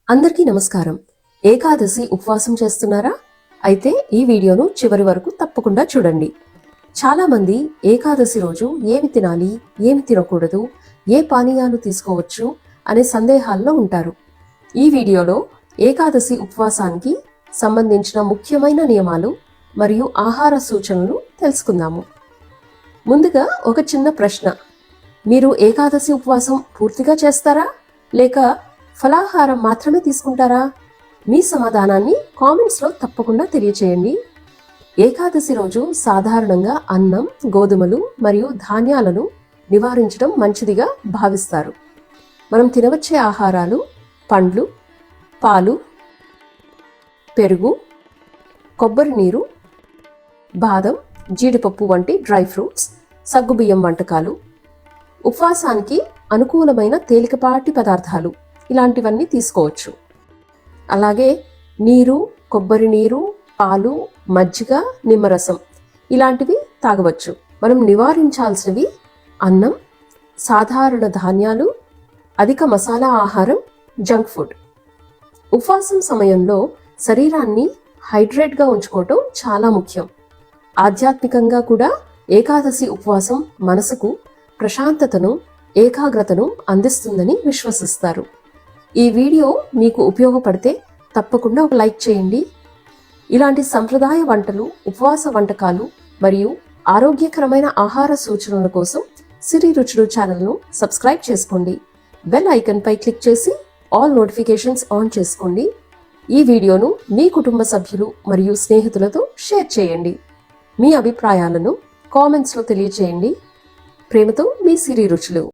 అందరికీ నమస్కారం. ఏకాదశి ఉపవాసం చేస్తున్నారా? అయితే ఈ వీడియోను చివరి వరకు తప్పకుండా చూడండి. చాలా మంది ఏకాదశి రోజు ఏమి తినాలి, ఏమి తినకూడదు, ఏ పానీయాలు తీసుకోవచ్చు అనే సందేహాల్లో ఉంటారు. ఈ వీడియోలో ఏకాదశి ఉపవాసానికి సంబంధించిన ముఖ్యమైన నియమాలు మరియు ఆహార సూచనలు తెలుసుకుందాము. ముందుగా ఒక చిన్న ప్రశ్న. మీరు ఏకాదశి ఉపవాసం పూర్తిగా చేస్తారా లేక ఫలాహారం మాత్రమే తీసుకుంటారా? మీ సమాధానాన్ని కామెంట్స్లో తప్పకుండా తెలియచేయండి. ఏకాదశి రోజు సాధారణంగా అన్నం, గోధుమలు మరియు ధాన్యాలను నివారించడం మంచిదిగా భావిస్తారు. మనం తినవచ్చే ఆహారాలు పండ్లు, పాలు, పెరుగు, కొబ్బరి నీరు, బాదం, జీడిపప్పు వంటి డ్రై ఫ్రూట్స్, సగ్గుబియ్యం వంటకాలు, ఉపవాసానికి అనుకూలమైన తేలికపాటి పదార్థాలు ఇలాంటివన్నీ తీసుకోవచ్చు. అలాగే నీరు, కొబ్బరి నీరు, పాలు, మజ్జిగ, నిమ్మరసం ఇలాంటివి తాగవచ్చు. మనం నివారించాల్సినవి అన్నం, సాధారణ ధాన్యాలు, అధిక మసాలా ఆహారం, జంక్ ఫుడ్. ఉపవాసం సమయంలో శరీరాన్ని హైడ్రేట్గా ఉంచుకోవటం చాలా ముఖ్యం. ఆధ్యాత్మికంగా కూడా ఏకాదశి ఉపవాసం మనసుకు ప్రశాంతతను, ఏకాగ్రతను అందిస్తుందని విశ్వసిస్తారు. ఈ వీడియో మీకు ఉపయోగపడితే తప్పకుండా ఒక లైక్ చేయండి. ఇలాంటి సంప్రదాయ వంటలు, ఉపవాస వంటకాలు మరియు ఆరోగ్యకరమైన ఆహార సూచనల కోసం సిరి రుచులు ఛానల్ను సబ్స్క్రైబ్ చేసుకోండి. బెల్ ఐకాన్ పై క్లిక్ చేసి ఆల్ నోటిఫికేషన్స్ ఆన్ చేసుకోండి. ఈ వీడియోను మీ కుటుంబ సభ్యులు మరియు స్నేహితులతో షేర్ చేయండి. మీ అభిప్రాయాలను కామెంట్స్లో తెలియచేయండి. ప్రేమతో మీ సిరి రుచులు.